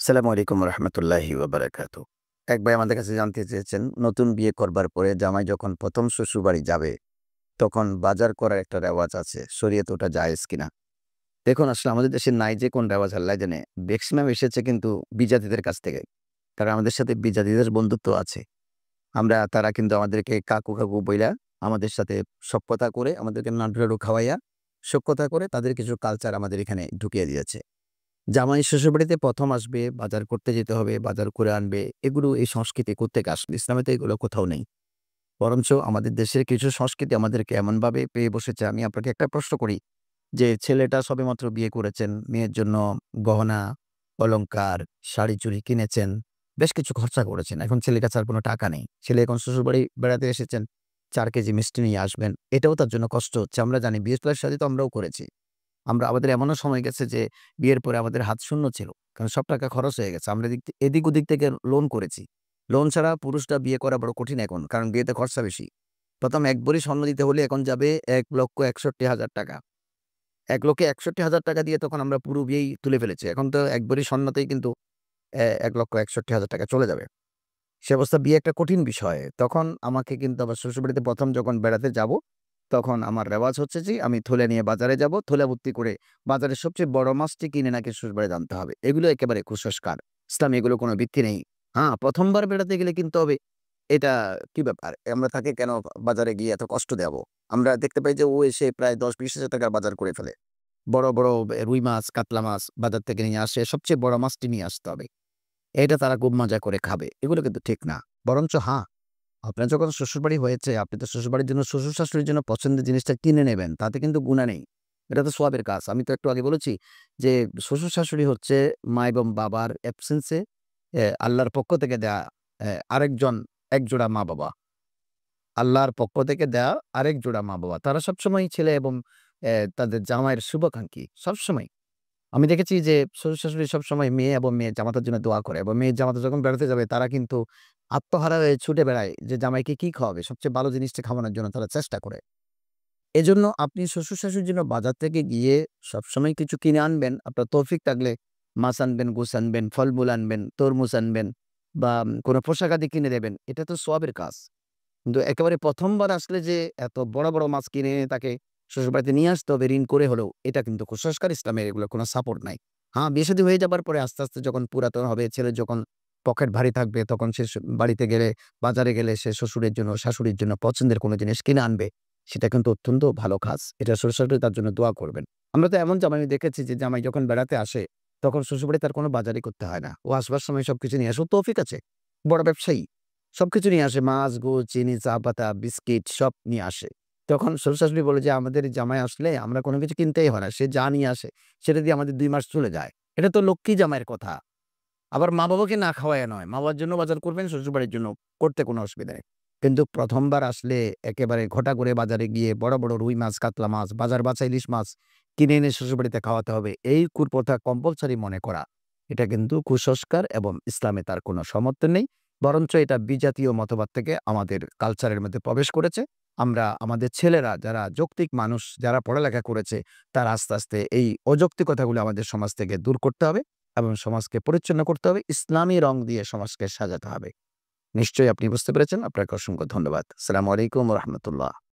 আসসালামু আলাইকুম রহমতুল্লাহি ওয়াবারাকাতু। এক ভাই আমাদের কাছে জানতে চেয়েছেন, নতুন বিয়ে করবার পরে জামাই যখন ১ম শ্বশুরবাড়ি যাবে, তখন বাজার করার একটা রেওয়াজ আছে। শরীয়তে ওটা জায়েজ কিনা? দেখুন, আসলে আমাদের দেশে নাই যে কোন রেওয়াজ আল্লাহ জানে। মেক্সিমাম এসেছে কিন্তু বিজাতিদের কাছ থেকে। কারণ আমাদের সাথে বিজাতিদের বন্ধুত্ব আছে। তারা কিন্তু আমাদেরকে কাকু, কাকু বইলা আমাদের সাথে সখ্যতা করে, আমাদেরকে নাড়ু-টাড়ু খাওয়াইয়া সখ্যতা করে তাদের কিছু কালচার আমাদের এখানে ঢুকিয়ে দিয়েছে। জামাই শ্বশুরবাড়িতে ১ম আসবে, বাজার করতে যেতে হবে, বাজার করে আনবে। এগুলো এই সংস্কৃতি কোত্থেকে আসলো? ইসলামে তো এগুলো কোথাও নেই। বরঞ্চ আমাদের দেশের কিছু সংস্কৃতি আমাদেরকে এমনভাবে পেয়ে বসেছে। আমি আপনাকে একটা প্রশ্ন করি যে, ছেলেটা সবেমাত্র বিয়ে করেছেন, মেয়ের জন্য গহনা, অলংকার, শাড়ি-চুড়ি কিনেছেন, বেশ কিছু খরচা করেছেন। এখন ছেলের কাছে আর কোনো টাকা নেই। ছেলে এখন শ্বশুরবাড়ি বেড়াতে এসেছেন, ৪ কেজি মিষ্টি নিয়ে আসবেন। এটাও তার জন্য কষ্ট হচ্ছে। আমরা জানি বিয়ের শাদী তো আমরাও করেছি। আমাদের এমনও সময় গেছে যে বিয়ের পরে আমাদের হাত শূন্য ছিল। কারণ সব টাকা খরচ হয়ে গেছে। আমরা এদিক ওদিক থেকে লোন করেছি। লোন ছাড়া পুরুষরা বিয়ে করা বড় কঠিন এখন। কারণ বিয়েতে খরচা বেশি। ১ম ১ ভরি স্বর্ণ দিতে হলে এখন যাবে ৳১,৬১,০০০। ৳১,৬১,০০০ দিয়ে তখন আমরা পুরো বিয়েই তুলে ফেলেছি। এখন তো ১ ভরি স্বর্ণতেই কিন্তু ৳১,৬১,০০০ চলে যাবে। সে অবস্থা বিয়ে একটা কঠিন বিষয়। তখন আমাকে কিন্তু আবার শ্বশুরবাড়িতে ১ম যখন বেড়াতে যাব, তখন আমার রেওয়াজ হচ্ছে যে আমি থলে নিয়ে বাজারে যাব। থলে ভর্তি করে বাজারের সবচেয়ে বড় মাছটি কিনে নাকি শ্বশুরবাড়িতে আনতে হবে। এগুলো একেবারে কুসংস্কার। ইসলামে এগুলো কোনো ভিত্তি নেই। হ্যাঁ, ১ম বার বেড়াতে গেলে কিনতে হবে। এটা কি ব্যাপার? আমরা তাকে কেন বাজারে গিয়ে এত কষ্ট দেব? আমরা দেখতে পাই যে ও এসে প্রায় ১০-২০,০০০ র বাজার করে ফেলে। বড়, বড় রুই মাছ, কাতলা মাছ বাজার থেকে নিয়ে আসে। সবচেয়ে বড় মাছটি নিয়ে আসতে হবে। এটা তারা খুব মজা করে খাবে। এগুলো কিন্তু ঠিক না। বরঞ্চ হ্যাঁ, আপনার যখন শ্বশুরবাড়ি হয়েছে, আপনি তো শ্বশুরবাড়ির জন্য শ্বশুর-শাশুড়ির জন্য পছন্দের জিনিসটা কিনে নেবেন। তাতে কিন্তু গুনাহ নেই। এটা তো সওয়াবের কাজ। আমি তো একটু আগে বলেছি যে শ্বশুর-শাশুড়ি হচ্ছে মা এবং বাবার অ্যাবসেন্স এ আল্লাহর পক্ষ থেকে দেয়া আরেকজন একজোড়া মা-বাবা। আল্লাহর পক্ষ থেকে দেয়া আরেক জোড়া মা-বাবা। তারা সবসময়ই ছেলে এবং তাদের জামাইয়ের শুভাকাঙ্ক্ষী। সবসময়। আমি দেখেছি যে শ্বশুর-শাশুড়ি সবসময় মেয়ে এবং মেয়ের জামাতার জন্য দোয়া করে এবং মেয়ের জামাতা যখন বেড়াতে যাবে তারা কিন্তু আত্মহারা হয়ে ছুটে বেড়ায় যে জামাইকে কি খাওয়াবে? সবচেয়ে ভালো জিনিসটা খাওয়ানোর জন্য তারা চেষ্টা করে। এজন্য আপনি শ্বশুর-শাশুড়ির জন্য বাজার থেকে গিয়ে সবসময় কিছু কিনে আনবেন। আপনার তৌফিক থাকলে মাছ আনবেন, গোছ আনবেন, ফলমূল আনবেন, তরমুজ আনবেন বা কোনো পোশাক আদি কিনে দেবেন। এটা তো সওয়াবের কাজ। কিন্তু একেবারে ১ম বার আসলে যে এত বড়, বড় মাছ কিনে এনে তাকে শ্বশুরবাড়িতে নিয়ে আসতে হবে ঋণ করে হলেও, এটা কিন্তু কুসংস্কার। ইসলামের এগুলোর কোনো সাপোর্ট নাই। হ্যাঁ, বিয়ে-শাদী হয়ে যাবার পরে আস্তে, আস্তে যখন পুরাতন হবে, ছেলের যখন পকেট ভারী থাকবে, তখন সে বাড়িতে গেলে, বাজারে গেলে সে শ্বশুরের জন্য, শাশুড়ির জন্য পছন্দের কোনো জিনিস কিনে আনবে। সেটা কিন্তু অত্যন্ত ভালো কাজ। এটা শ্বশুর-শাশুড়ি তার জন্য দোয়া করবেন। আমরা তো এমন জামাই দেখেছি যে জামাই যখন বেড়াতে আসে, তখন শ্বশুরবাড়ি তার কোনো বাজারই করতে হয় না। ও আসবার সময় সবকিছু নিয়ে আসে। ওর তৌফিক আছে। বড় ব্যবসায়ী। সবকিছু নিয়ে আসে। মাছ, গোছ, চিনি, চা পাতা, বিস্কিট সব নিয়ে আসে। তখন শ্বশুর-শাশুড়ি বলে যে, "আমাদের জামাই আসলে আমরা কোনো কিছু কিনতেই হয় না। সে যা নিয়ে আসে সেটা দিয়ে আমাদের ২ মাস চলে যায়।" এটা তো লক্ষ্মী জামাইয়ের কথা। আবার মা-বাবাকে না খাওয়াইয়া নয়। মা-বাবার জন্য বাজার করবেন, শ্বশুরবাড়ির জন্য করতে কোনো অসুবিধা নেই। কিন্তু ১ম বার আসলে একেবারে ঘটা করে বাজারে গিয়ে বড়, বড় রুই মাছ, কাতলা মাছ, বাজার বাছা ইলিশ মাছ কিনে এনে শ্বশুরবাড়িতে খাওয়াতে হবে। এই কুপ্রথা কম্পালসরি মনে করা। এটা কিন্তু কুসংস্কার এবং ইসলামে তার কোনো সমর্থন নেই। বরঞ্চ এটা বিজাতীয় মতবাদ থেকে আমাদের কালচারের মধ্যে প্রবেশ করেছে। আমরা আমাদের ছেলেরা যারা যৌক্তিক মানুষ, যারা পড়ালেখা করেছে, তারা আস্তে, আস্তে এই অযৌক্তিকতাগুলো আমাদের সমাজ থেকে দূর করতে হবে। এবং সমাজকে পরিচ্ছন্ন করতে হবে। ইসলামী রং দিয়ে সমাজকে সাজাতে হবে। নিশ্চয়ই আপনি বুঝতে পেরেছেন। আপনাকে অসংখ্য ধন্যবাদ। আসসালামু আলাইকুম ওয়া রাহমাতুল্লাহ।